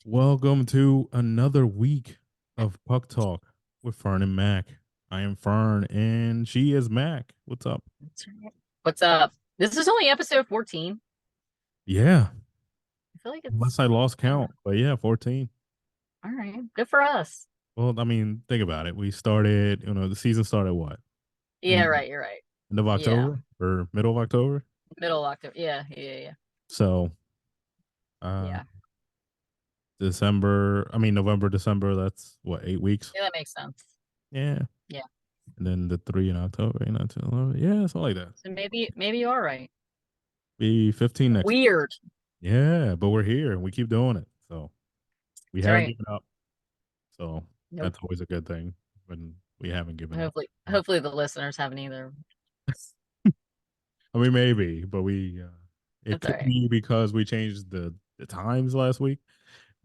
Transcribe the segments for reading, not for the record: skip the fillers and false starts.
Welcome to another week of Puck Talk with Fern and Mac. I am Fern and she is Mac. What's up? That's right. What's up? This is only episode 14. Yeah, I feel like unless it's I lost kind of count, but yeah, 14. all right. Good for us. Well, I mean, think about it. We started, the season started what? Yeah, In right. You're right. end of Yeah. October or middle of October? Middle of October. Yeah. So, uh, Yeah. November, December, that's what, 8 weeks? Yeah, that makes sense. Yeah. Yeah. And then the three in October, 8, 9, 10, 11. Yeah, something like that. So maybe you are right. Be 15 next. Weird. Yeah, but we're here and we keep doing it. So we That's haven't right. given up. So Nope. that's always a good thing when we haven't given up. Hopefully the listeners haven't either. I mean, maybe, but it That's all could right. be because we changed the times last week.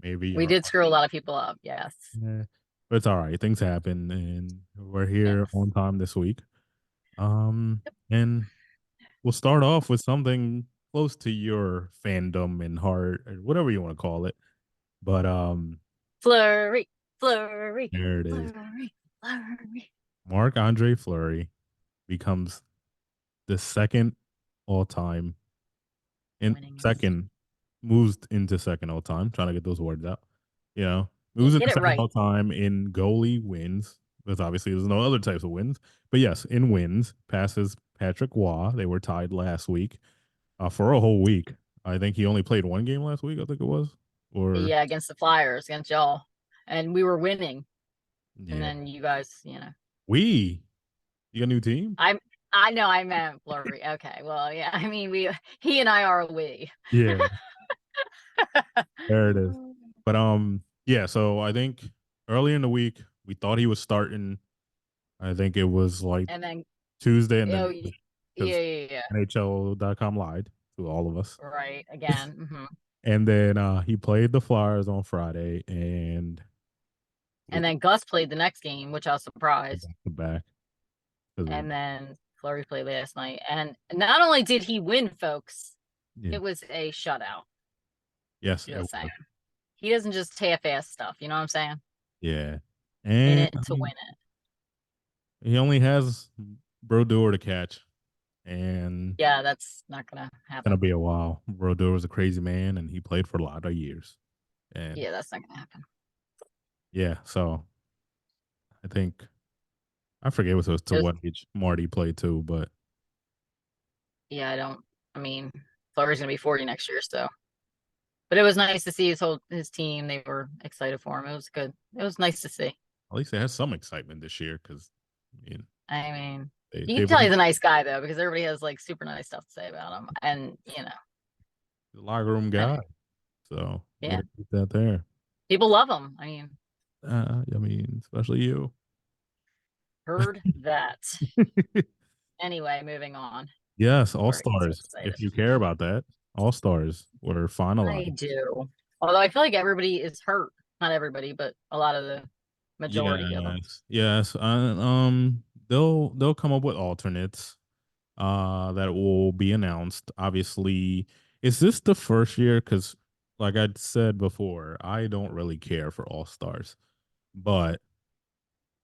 Maybe We you're did screw a lot of people up. Yes. yeah, but it's all right. Things happen and we're here Yes. on time this week. And we'll start off with something close to your fandom and heart or whatever you want to call it. But Flurry. Flurry. there it is. Flurry. Flurry. Marc Andre Fleury becomes the second all time and Winningest. second moves into second all time. Trying to get those words out. You know, Yeah, moves into get it second right. all time in goalie wins. Because obviously there's no other types of wins. But yes, in wins, passes Patrick Waugh. They were tied last week for a whole week. I think he only played one game last week, I think it was. Or, Yeah, against the Flyers, against y'all. And we were winning. And yeah. then you guys, You got a new team? I'm I know I meant Flurry. Okay. Well, yeah. I mean, he and I are a we. Yeah, there it is. But yeah, so I think early in the week we thought he was starting. I think it was like And then Tuesday, and oh then yeah, because yeah. NHL.com lied to all of us. Right. Again. And then he played the Flyers on Friday and And then Gus played the next game, which I was surprised. back to back. 'Cause And then Flurry played last night. And not only did he win, folks, yeah, it was a shutout. yes, it Just saying. was. He doesn't just half-ass stuff. You know what I'm saying? Yeah, In and it to win it. he only has Brodeur to catch, and Yeah, that's not gonna it's gonna happen. be a while. Brodeur was a crazy man, and he played for a lot of years. And Yeah, that's not gonna happen. yeah, so I think I forget what it was to It was what age Marty played too, but Yeah, I don't. I mean, Flurry's gonna be 40 next year, so. But it was nice to see his team. They were excited for him. It was good. It was nice to see. at least they had some excitement this year because you know, I mean, you they can tell went he's a nice guy though, because everybody has like super nice stuff to say about him. And the locker room and guy. So you yeah, gotta keep that there. people love him. I mean, I mean, especially you. heard that. Anyway, moving on. Yes, All Before I get so Stars. excited, If you care about that, All Stars were I finalized. do. Although I feel like everybody is hurt. Not everybody, but a lot of the majority of them. Yes, yes. They'll come up with alternates. That will be announced. Obviously, is this the first year? Because, like I said before, I don't really care for All Stars, but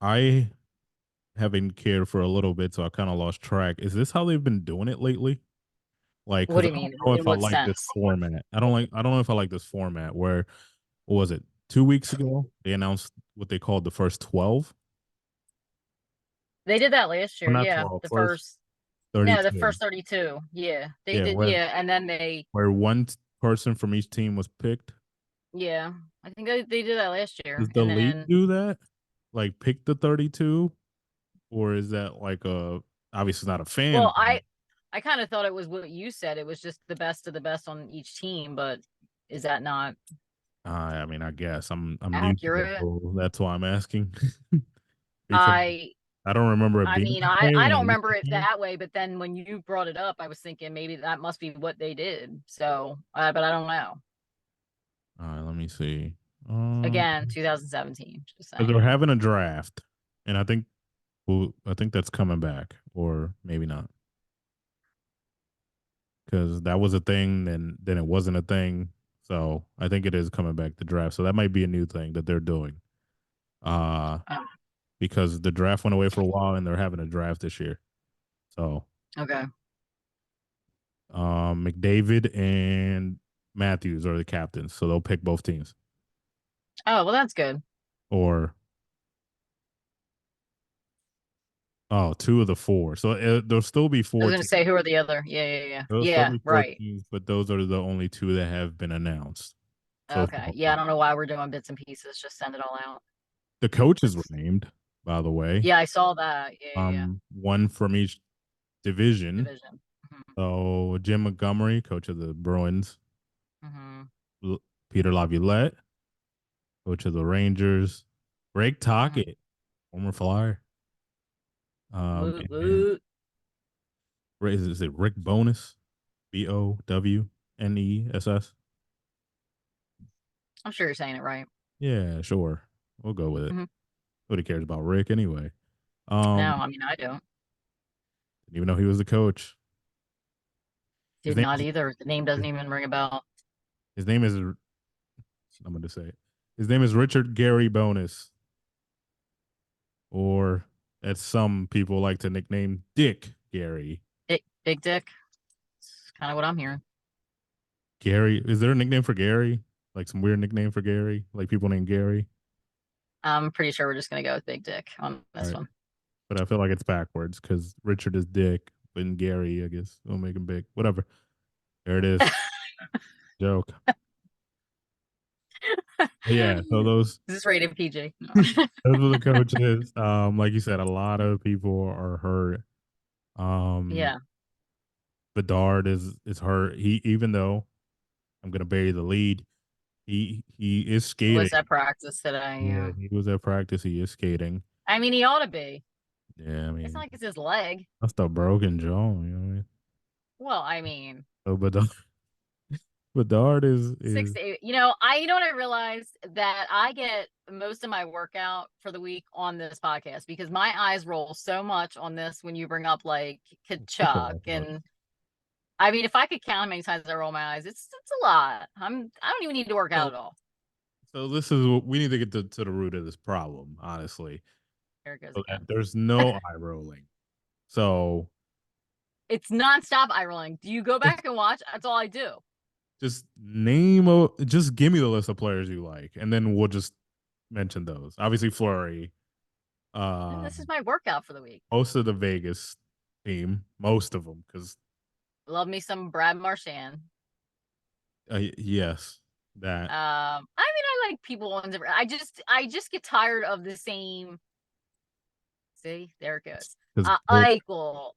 I haven't cared for a little bit, so I kind of lost track. Is this how they've been doing it lately? Like, What because do I you don't mean? know In if I what like this sense? format. I don't know if I like this format where what was it 2 weeks ago they announced what they called the first 12. They did that last Well, year. not Yeah, 12, the first first. No, the 32. first 32. Yeah, they Yeah, did. Yeah, and then where one person from each team was picked. yeah, I think they did that last Does year. the And league then, do that? Like pick the 32, or is that like a obviously not a fan? well, I kind of thought it was what you said. It was just the best of the best on each team, but is that not I mean, I guess I'm new to it, accurate? so that's why I'm asking because I I don't remember it I being mean, that I way I when I don't used remember to it care. that way, but then when you brought it up, I was thinking maybe that must be what they did. So, but I don't know. All right, let me see. Um, Again, 2017. Just because they're saying. having a draft, and I think that's coming back, or maybe not, because that was a thing, then it wasn't a thing. So I think it is coming back to draft. So that might be a new thing that they're doing. Uh Oh, because the draft went away for a while and they're having a draft this year. So okay. McDavid and Matthews are the captains. So they'll pick both teams. Oh, well, that's good. Or oh, two of the four. So there'll still be I was four gonna teams. say, who are the other? Yeah, yeah, yeah, There'll still yeah. be four Right. teams, but those are the only two that have been announced so Okay. Yeah, I far. don't know why we're doing bits and pieces. Just send it all out. The coaches were That's named, by the way. yeah, I saw that. Yeah, yeah, yeah. One from each division. Division. Hmm. So Jim Montgomery, coach of the Bruins, Hmm. Peter Laviolette, coach of the Rangers, Greg Hmm. Tockett, former Flyer, Woot and woot. is it Rick Bonus, Bowneess? I'm sure you're saying it right. Yeah, sure, we'll go with it. Hmm. Nobody cares about Rick anyway. No, Um, I mean I don't. didn't even know he was the coach. His Did name not is either. The name doesn't even ring a bell. his name is I'm going to say it. His name is Richard Gary Bonus, or as some people like to nickname Dick Gary. Big Dick. It's kind of what I'm hearing. Gary, is there a nickname for Gary? Like some weird nickname for Gary? Like people named Gary? I'm pretty sure we're just gonna go with Big Dick on All this right. one. But I feel like it's backwards because Richard is Dick, and Gary, I guess, will make him big. Whatever. There it is. Joke. But yeah, so Is this rated PG? No. those are the coaches. Like you said, a lot of people are hurt. Yeah. Bedard is hurt. He even though I'm gonna bury the lead, he is He was skating. at practice today. Yeah, Yeah. he was at practice. He is skating. I mean, he ought to be. Yeah, I It's not mean like it's his leg. that's the broken jaw. You know what I mean? Well, I mean, So Bedard six is to eight. You know what I realized that I get most of my workout for the week on this podcast because my eyes roll so much on this when you bring up like Kachuk football. and I mean, if I could count how many times I roll my eyes, it's a lot. I don't even need to work out So at all. so this is what we need to get to the root of this problem, honestly. Here it goes So that again. there's no eye rolling. So It's nonstop eye rolling. Do you go just back and watch? That's all I do. just give me the list of players you like, and then we'll just mention those. Obviously, Fleury, And uh, this is my workout for the week. most of the Vegas team, most of them, because Love me some Brad Marchand. yes, that I mean, I like people ones. I just get tired of the same. See, there it goes. because Eichel.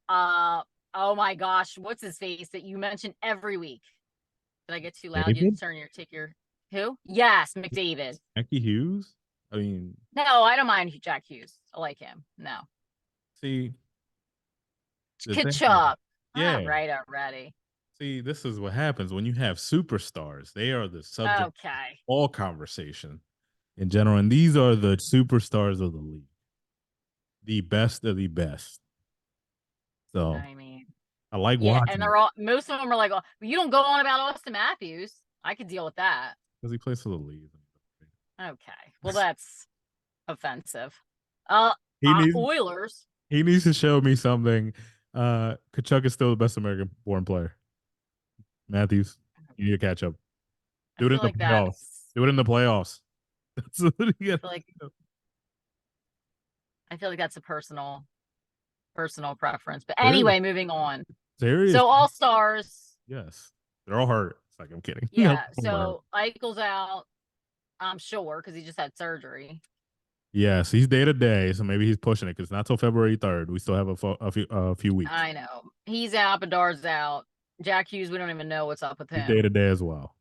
Oh my gosh, what's his face that you mention every week? Did I get too loud? You David, turn your take your who? Yes, McDavid. Mackie Hughes. I mean, No, I don't mind Jack Hughes. I like him. No, see the thing is, Kachuk. All yeah. right, already. See, this is what happens when you have superstars. They are the subject of Okay. all conversation in general, and these are the superstars of the league, the best of the best. So I mean, I like yeah, and watching it they're all most of them are like, oh, you don't go on about Austin Matthews. I could deal with that. because he plays for the league. Okay. Well, that's offensive. He needs Oilers. he needs to show me something. Kachuk is still the best American born player. Matthews, you need to catch up. I Do it in feel the like playoffs. that's. Do it in the playoffs. That's what you I got. feel like I feel like that's a personal preference. But Serious, anyway, moving on. serious. So all stars. Yes, they're all hurt. It's like I'm kidding. No, Yeah. we're hurt. So Eichel's out. I'm sure because he just had surgery. Yes, he's day to day, so maybe he's pushing it because not till February 3rd. We still have a few weeks. I know he's out. Bedard's out. Jack Hughes. We don't even know what's up with He's day him. to day as well.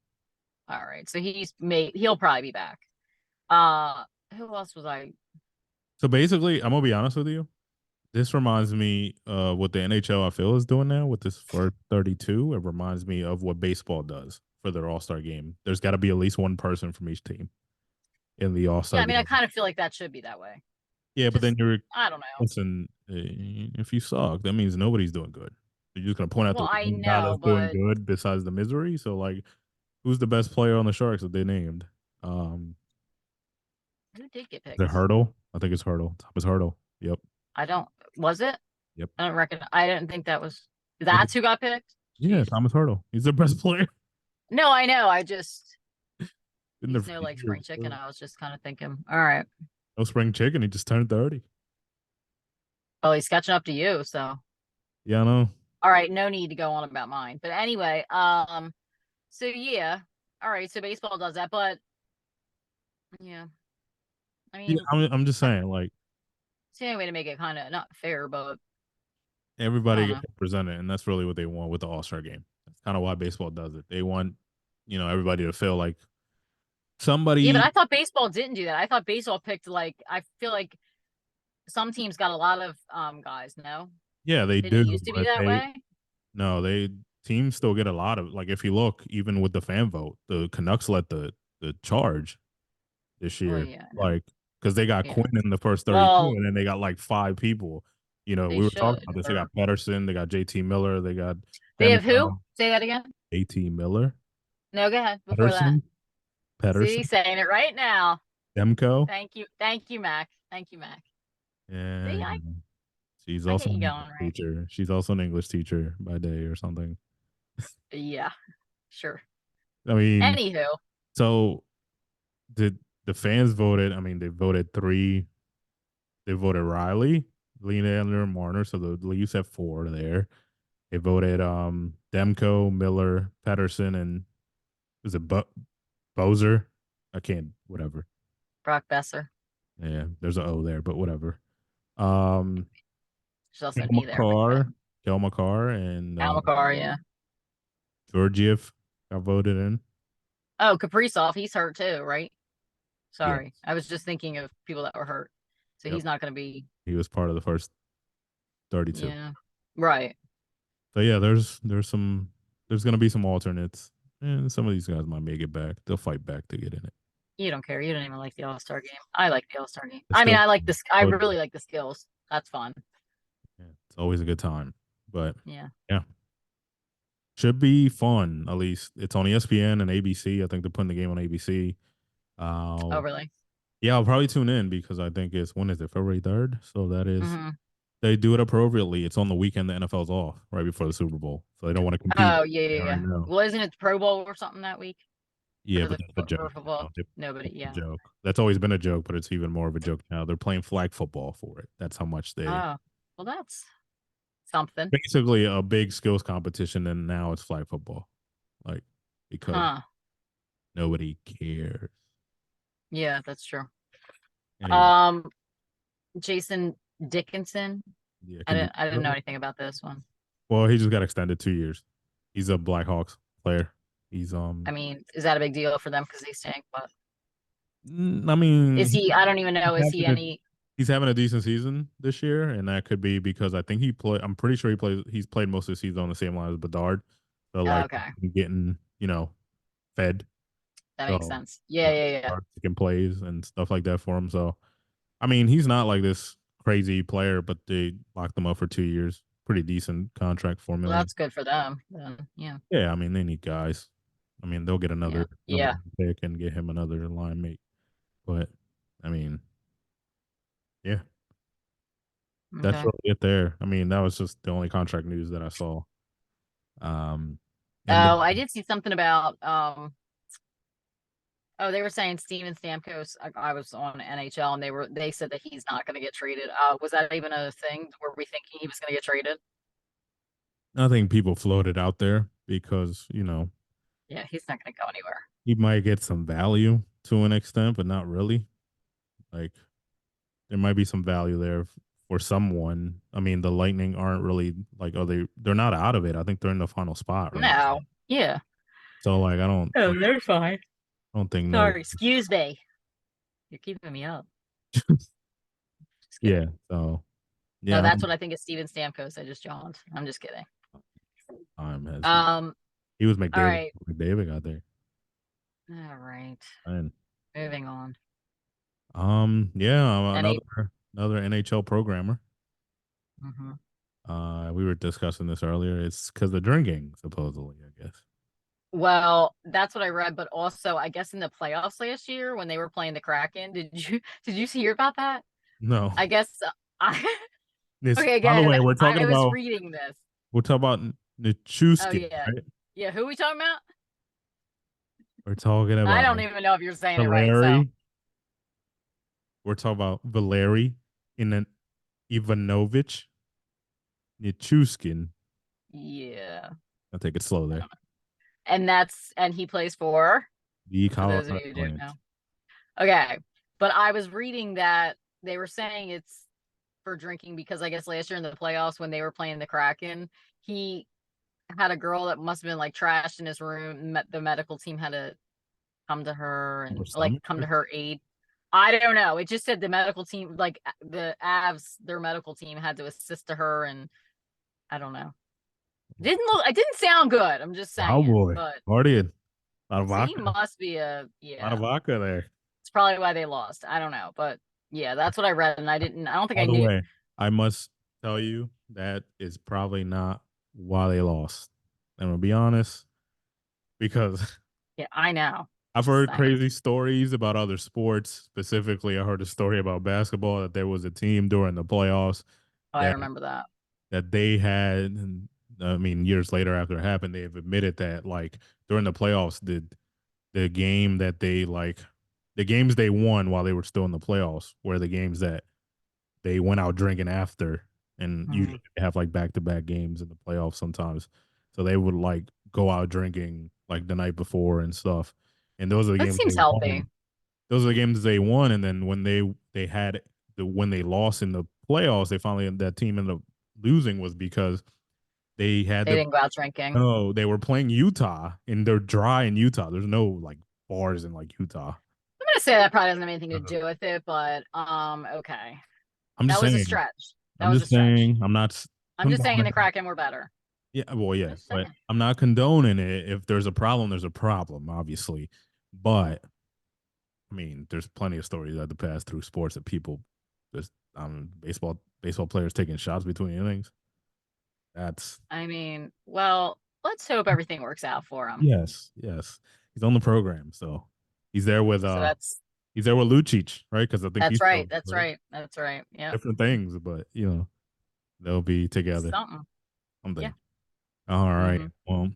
All right. So he'll probably be back. Uh, who else was I? So basically, I'm gonna be honest with you. This reminds me what the NHL I feel is doing now with this first 32. It reminds me of what baseball does for their All Star game. There's got to be at least one person from each team in the All Yeah, Star I mean, I game. kind of feel like that should be that way. Yeah, but then Just you're I don't know. listen. If you suck, that means nobody's doing good. You're just gonna point out Well, the I one guy know, that's doing but good besides the misery. So like, Who's the best player on the Sharks that they named? Um, Who did get is it picked? Hurdle? I think it's Hurdle. Thomas Hurdle. Yep. I don't. Was it? Yep. I don't reckon. I didn't think that was. Yeah, That's who got picked. yeah, Jeez. Thomas Hurdle. He's the best player No, I know. I just in there he's for no like years. spring chicken. I was just kind of thinking, all right. No spring chicken. He just turned 30. Well, he's catching up to you, so Yeah, I know. all right. No need to go on about mine. But anyway, so yeah, all right. So baseball does that, but yeah, I Yeah, mean, I'm just that's saying, like the only way to make it kind of not fair, but I everybody don't gets know. represented, and that's really what they want with the All Star game. That's kind of why baseball does it. They want everybody to feel like Yeah, but somebody. I thought baseball didn't do that. I thought baseball picked like I feel like some teams got a lot of guys. No, Yeah, they did it do, used to be but that they way? no, they teams still get a lot of like if you look even with the fan vote, the Canucks led the charge this Well, year, yeah, no, like because they got yeah. Quinn in the first 32, Well, and then they got like five people. they We were talking should. about this. They Or got Pedersen, they got JT Miller, they got they have who? Demko, Say that again. JT Miller, No, go ahead. Before that, Pedersen, see, Pedersen, saying it right now. Demko, Thank you, Mac. Thank you, Mac. See, and she's I also get an you going English right. teacher. She's also an English teacher by day or something. Yeah, sure. I mean, Anywho, so did the fans voted? I mean, they voted three. They voted Riley, Leander, and Marner. So the Leafs have four there. They voted Demko, Miller, Pedersen, and was it Bozer? I can't. Whatever. Brock Besser. Yeah, there's an O there, but whatever. Um, Should also Kel be there, but go ahead. McCarr, and Almacar, yeah. Georgiev got voted in. Oh, Kaprizov, he's hurt too, right? Yeah. Sorry. I was just thinking of people that were hurt. So Yep. he's not going to be, He was part of the first 32. yeah. Right. So yeah, there's gonna be some alternates, and some of these guys might make it back. They'll fight back to get in it. You don't care. You don't even like the All-Star game. I like the All-Star game. It's I mean, still I like this. I so really good. like the skills. That's fun. Yeah, it's always a good time. But Yeah. yeah, should be fun. At least it's on ESPN and ABC. I think they're putting the game on ABC. Oh, Uh, really? yeah, I'll probably tune in because I think it's when is it February 3rd? So that is Hmm. they do it appropriately. It's on the weekend the NFL's off right before the Super Bowl, so they don't want to compete. Oh, yeah, yeah, I already yeah. know. Well, isn't it the Pro Bowl or something that week Yeah, for but the that's a for joke. football? Now. Nobody. It's a Yeah. joke. That's always been a joke, but it's even more of a joke now. They're playing flag football for it. That's how much they Oh, well, that's something. basically a big skills competition, and now it's flag football, like because Huh. nobody cares Yeah, that's true. anyway. Um, Jason Dickinson. Yeah, I can you? didn't know anything about this one. Well, he just got extended 2 years. He's a Blackhawks player. He's I mean, is that a big deal for them because he's staying? But I mean, is he? I don't even he's know. Is he having a any? he's having a decent season this year, and that could be because I think he play. I'm pretty sure he's played most of the season on the same line as Bedard, so like Okay, getting fed. that makes So sense. Yeah, yeah, yeah. taking plays and stuff like that for him. So I mean, he's not like this crazy player, but they locked him up for 2 years. Pretty decent contract, four Well, million. that's good for them. Then. Yeah. Yeah, I mean they need guys. I mean they'll get Yeah. another number Yeah. one pick and get him another line mate. But I mean, yeah, that's Okay. really it there. I mean that was just the only contract news that I saw. And Oh, I did see something about oh, they were saying Steven Stamkos. I was on NHL and they said that he's not going to get traded. Was that even a thing? Were we thinking he was going to get traded? I think people floated out there because Yeah, he's not going to go anywhere. he might get some value to an extent, but not really. Like there might be some value there for someone. I mean, the Lightning aren't really like they're not out of it. I think they're in the final spot right now. No. Yeah. So like Oh, they're fine. I don't think no. Sorry, excuse me. You're keeping me up. Just Yeah. kidding. So No, yeah, I that's don't what I think is Steven Stamkos. I just yawned. I'm just kidding. time has Um, he was all McDavid. right. McDavid got there. All right. And Moving on. yeah, Any another NHL programmer. hmm We were discussing this earlier. It's because of drinking, supposedly, I guess. Well, that's what I read, but also I guess in the playoffs last year when they were playing the Kraken, did you hear about that? No. I guess I This, okay, by the again, way, we're talking I was about reading this. Oh Nichushkin, yeah. right? Yeah, who are we talking about? We're talking I about don't even know if you're saying it right, so Valeri. We're talking about Valeri in an Ivanovich Nichushkin. yeah. I'll take it slow I there. don't know. And he plays The for those of Colorado you who didn't know. Avalanche. Okay. But I was reading that they were saying it's for drinking because I guess last year in the playoffs when they were playing the Kraken, he had a girl that must have been like trashed in his room. The medical team had to come to her Or and like stomach? come to her aid. I don't know. It just said the medical team, like the Avs, their medical team had to assist to her, and I don't know. Didn't look. It didn't sound good. I'm just Wow, saying, boy. but Partying. A lot of so he vodka. must be a A lot of yeah. vodka there. It's probably why they lost. I don't know, but yeah, that's what I read, and I didn't. I don't think By I the knew. way, I must tell you that is probably not why they lost. I'm gonna be honest because Yeah, I know. I've Just heard saying. crazy stories about other sports. Specifically, I heard a story about basketball that there was a team during the playoffs Oh, I that remember that. they had. And, I mean, years later after it happened, they've admitted that like during the playoffs, the game that they like, the games they won while they were still in the playoffs were the games that they went out drinking after, and Mhm. usually they have like back to back games in the playoffs sometimes. So they would like go out drinking like the night before and stuff. And those are the That games they seems healthy. won. Those are the games they won. And then when they had when they lost in the playoffs, they finally that team ended up losing was because they had They the didn't go out drinking. no, they were playing Utah and they're dry in Utah. There's no like bars in like Utah. I'm gonna say that probably doesn't have anything to Uh, do with it, but okay. I'm just That was a saying. stretch. That I'm was a just stretch. saying. I'm not I'm just saying condoning. the Kraken were better. Yeah, well, I'm yeah, just but saying. I'm not condoning it. If there's a problem, there's a problem, obviously. But I mean, there's plenty of stories that the pass through sports that people just baseball players taking shots between innings. That's I mean, well, let's hope everything works out for him. yes, yes. He's on the program, so he's there with So he's there with Lucic, right? Because I think he's that's still right. That's right. That's right. Yep. different things, but they'll be together. Something. Yeah. Something. All right. Hmm. Well,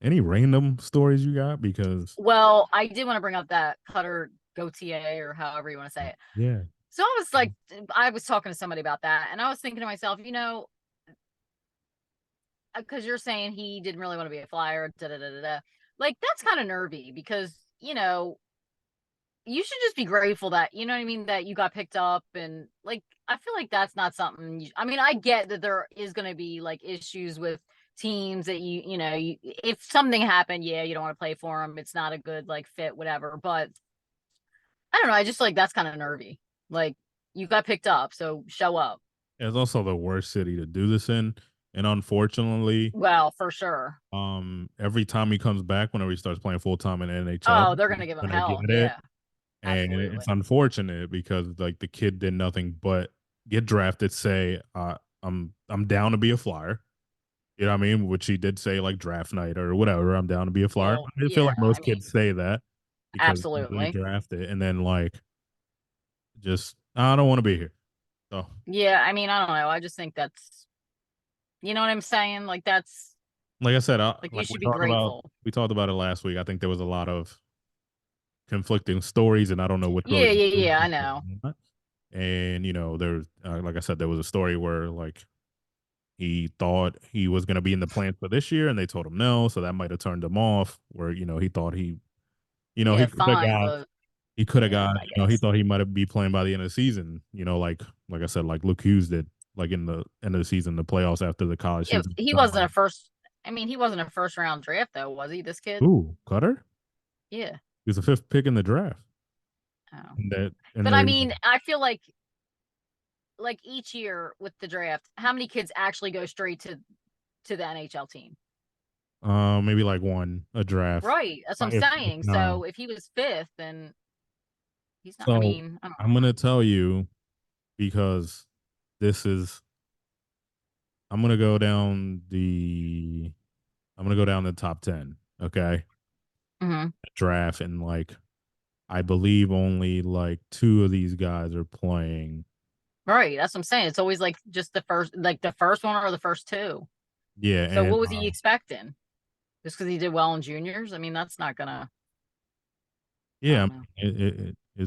any random stories you got? Because Well, I did want to bring up that Cutter Gautier or however you want to say it. yeah, So I was like, I was talking to somebody about that, and I was thinking to myself, because you're saying he didn't really want to be a flyer, da da da da da. Like that's kind of nervy because you should just be grateful that you know what I mean that you got picked up and like I feel like that's not something. I mean, I get that there is going to be like issues with teams that if something happened, yeah, you don't want to play for them. It's not a good like fit, whatever. But I don't know. I just like that's kind of nervy. Like you got picked up, so show up. it's also the worst city to do this in, and unfortunately, Well, for sure. every time he comes back, whenever he starts playing full time in the NHL, Oh, they're he's gonna give him gonna get hell. it, Yeah, and absolutely. it's unfortunate because like the kid did nothing but get drafted. Say, I'm down to be a flyer. You know what I mean? Which he did say like draft night or whatever. I'm down to be a flyer. Well, I feel yeah. like I most mean, kids say that because they absolutely. draft it, and then like just I don't want to be here. So Yeah. I mean, I don't know. I just think that's you know what I'm saying. Like that's like I said, like you like should be grateful. we talked about it last week. I think there was a lot of conflicting stories, and I don't know which Yeah, really. yeah, yeah. I know. And there's like I said, there was a story where like he thought he was going to be in the plans for this year, and they told him no, so that might have turned him off. Where he thought Yeah, he could have fine, got but got yeah, I he guess. thought he might be playing by the end of the season. Like I said, like Luke Hughes did, like in the end of the season, the playoffs after the college Yeah, season. he wasn't a first. I mean, he wasn't a first round draft though, was he? This kid. Ooh, Cutter. Yeah. He was the fifth pick in the draft. Oh. And that and But I there mean, I feel like each year with the draft, how many kids actually go straight to the NHL team? maybe like one a draft. Right. That's what I'm If saying. not. So if he was fifth, then he's not. I So mean, I don't I'm gonna tell you because this is I'm gonna go down the I'm gonna go down the top 10. Okay, Hmm. draft, and like I believe only like two of these guys are playing. Right. That's what I'm saying. It's always like just the first one or the first two. Yeah, So and what was he expecting? Just because he did well in juniors? I mean, that's not gonna. I yeah, don't know.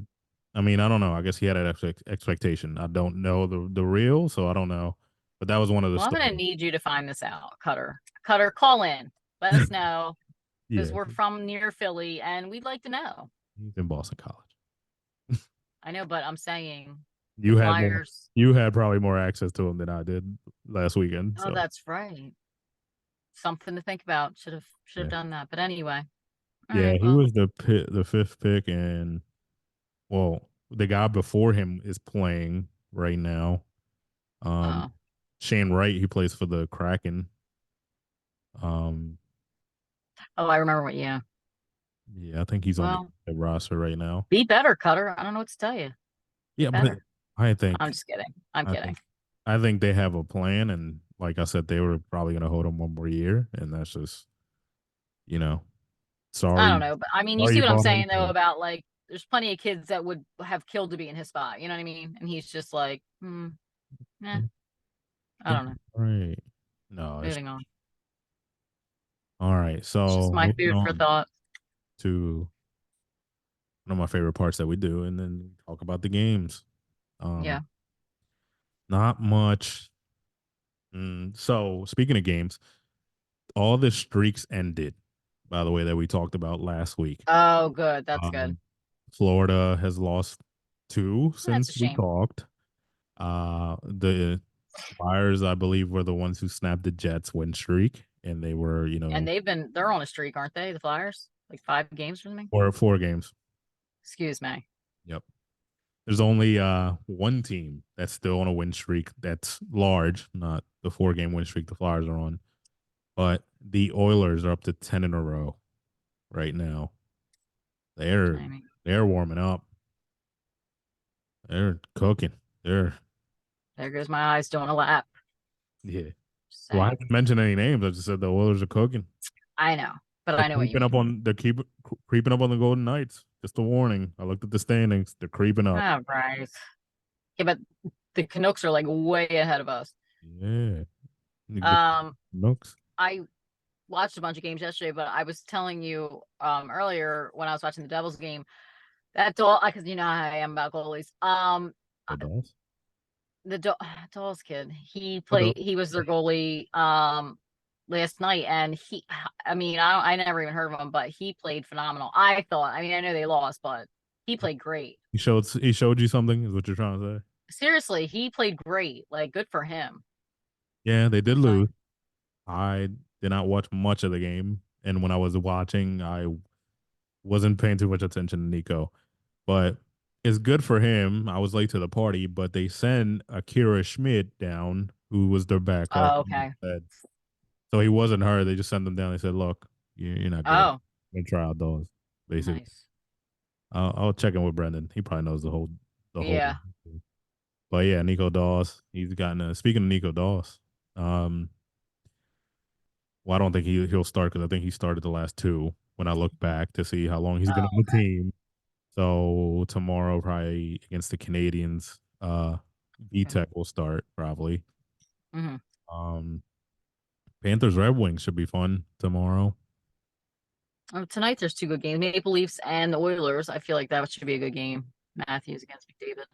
I mean, I don't know. I guess he had an expectation. I don't know the real, so I don't know. But that was one of the Well, I'm gonna stories. need you to find this out, Cutter. Cutter, call in. Let us know because Yeah, we're from near Philly and we'd like to know. he's in Boston College. I know, but I'm saying the You had more. Flyers. You had probably more access to him than I did last weekend. Oh, So that's right. Something to think about. Should have yeah, done that. But anyway. All yeah, right. he Well. was the fifth pick, and well, the guy before him is playing right now. Um, Oh. Shane Wright, he plays for the Kraken. Um, Oh, I remember what. Yeah. yeah, I think he's on Well, the roster right now. be better, Cutter. I don't know what to tell you. Be Yeah, but better. I I'm think, just kidding. I'm I kidding. think, I think they have a plan, and like I said, they were probably going to hold him one more year, and that's just, you know, I don't sorry, know, but I mean, you sorry see you what I'm bought him. saying though about like there's plenty of kids that would have killed to be in his spot. You know what I mean? And he's just like, eh, I don't know. All right, no, it's Moving on. all right. It's just So my moving food for on thought. to one of my favorite parts that we do, and then talk about the games. Yeah. Um, Not much. So speaking of games, all the streaks ended. By the way, that we talked about last week. Oh, good. That's good. Um, Florida has lost two That's since a we shame. talked. The Flyers, I believe, were the ones who snapped the Jets win streak, and they were, And they're on a streak, aren't they? The Flyers, like 5 games or something. four games. Excuse me. Yep. There's only one team that's still on a win streak that's large, not the 4 game win streak the Flyers are on, but the Oilers are up to 10 in a row right now. They're I mean, they're warming up. They're cooking. They're there goes my eyes doing a lap. yeah. Just Well, I saying. haven't mentioned any names. I just said the Oilers are cooking. I know, but They're I know what you creeping up mean. on. They're creeping up on the Golden Knights. Just a warning. I looked at the standings. They're creeping up. All right. Yeah, but the Canucks are like way ahead of us. Yeah. The Um, Canucks. I watched a bunch of games yesterday, but I was telling you earlier when I was watching the Devils game that Doll because you know how I am about goalies. The Dolls. The Dolls kid, The Dolls. he was their goalie last night, and I mean I never even heard of him, but he played phenomenal. I thought. I mean I know they lost, but he played great. He showed you something. Is what you're trying to say? Seriously, he played great. Like good for him. Yeah, they did I'm saying. lose. I did not watch much of the game, and when I was watching, I wasn't paying too much attention to Nico. But it's good for him. I was late to the party, but they send Akira Schmidt down, who was their backup. Oh, okay. So he wasn't hurt. They just sent him down. They said, "Look, you're not good. Oh, Go try outdoors." Basically, nice. I'll check in with Brendan. He probably knows the whole. Yeah. But yeah, Nico Dawes. He's gotten. Speaking of Nico Dawes, well, I don't think he'll start because I think he started the last two. When I look back to see how long he's been Oh, on the team, so tomorrow, probably against the Canadians, okay. VTech will start probably. Hmm. Um, Panthers Red Wings should be fun tomorrow. Oh, tonight there's two good games: Maple Leafs and the Oilers. I feel like that should be a good game. Matthews against McDavid.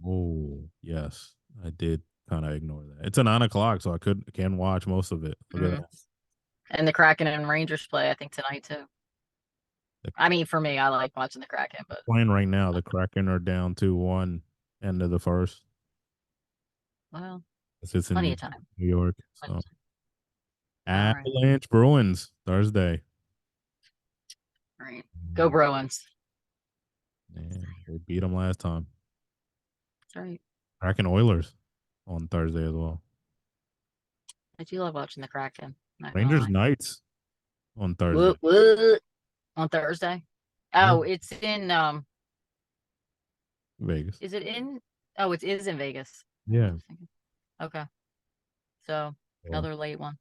Oh yes, I did kind of ignore that. It's a 9 o'clock, so I can watch most of it. Look at Mm. that. And the Kraken and Rangers play, I think, tonight too. They're I mean, for me, I like watching the Kraken, but playing right now. The Kraken are down 2-1, end of the first. well, It's plenty in of time. New York. Plenty So of time. All right. Avalanche Bruins Thursday. All right. Go Bruins. And they beat them last time. All right. Kraken Oilers on Thursday as well. I do love watching the Kraken. Not gonna Rangers lie. Knights on Thursday. What? On Thursday? Yeah, Oh, it's in Vegas. is it in oh, it is in Vegas. What was Yeah. I thinking? Okay. So So another late one.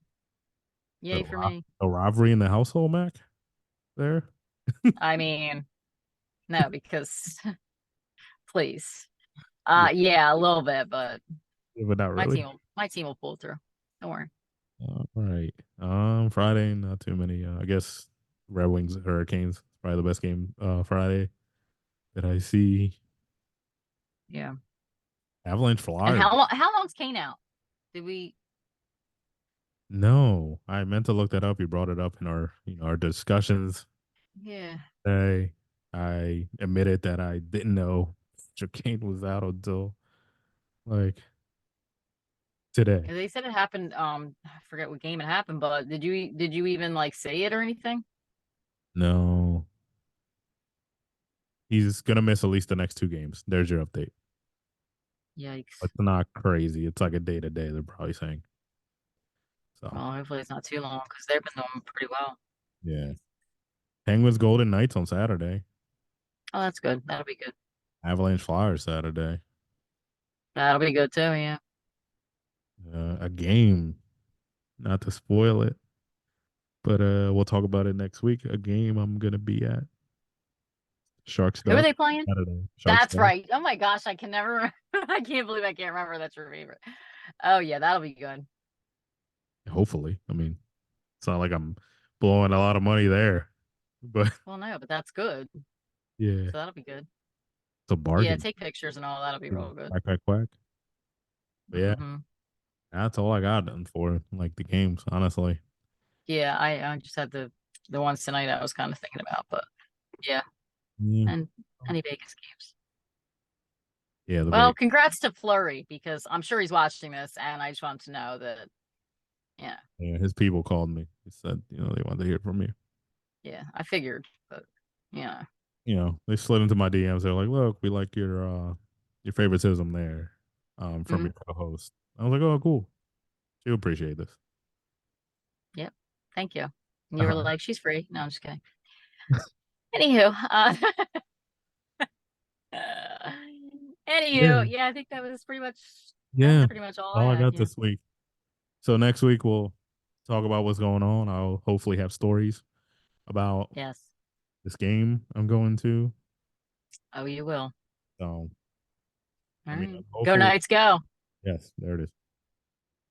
the, Yay for me. the rivalry in the household, Mac. there? I mean, no, because please. Yeah, Yeah, a little bit, but but not really. my team will pull through. Don't worry. All right. Friday, not too many. I guess Red Wings Hurricanes probably the best game. Friday that I see. Yeah. Avalanche And Flyers. how long's Kane out? Did we No, I meant to look that up. You brought it up in our our discussions Yeah. today. I admitted that I didn't know Kane was out until like today. 'Cause they said it happened I forget what game it happened, but did you even like say it or anything? No, he's gonna miss at least the next two games. There's your update. Yikes. It's not crazy. It's like a day to day. They're probably saying so. Well, hopefully it's not too long because they've been doing pretty well. Yeah, Penguins Golden Knights on Saturday. Oh, that's good. That'll be good. Avalanche Flyers Saturday. That'll be good too, yeah. A game, not to spoil it, but we'll talk about it next week. A game I'm gonna be at. Sharks Who are Duck they playing? Saturday. Sharks That's Duck. right. Oh my gosh, I can never remember. I can't believe I can't remember that's your favorite. Oh yeah, that'll be good. Hopefully, I mean, it's not like I'm blowing a lot of money there, but Well, no, but that's good. yeah, So that'll be good. it's a Yeah, bargain. take pictures and all. That'll be real good. Quack quack quack. But yeah, Hmm. that's all I got done for like the games. Honestly, Yeah, I just had the ones tonight I was kind of thinking about, but yeah, yeah, and any Vegas games. yeah. The Well, Vegas. congrats to Fleury because I'm sure he's watching this, and I just want to know that, yeah, Yeah, his people called me. He said, they wanted to hear from me. yeah, I figured, but yeah, They slid into my DMs. They're like, "Look, we like your favoritism there, from hmm, your co-host." I was like, "Oh, cool. She'll appreciate this." yep, thank you. And you were Uh, like, she's free. No, I'm just kidding. Anywho, yeah, yeah, I think that was pretty much yeah. all I All I had. got Yeah. this week. So next week we'll talk about what's going on. I'll hopefully have stories about Yes. this game I'm going to. Oh, you will. So All I mean, right. Go hopefully, Knights, go. yes, there it is.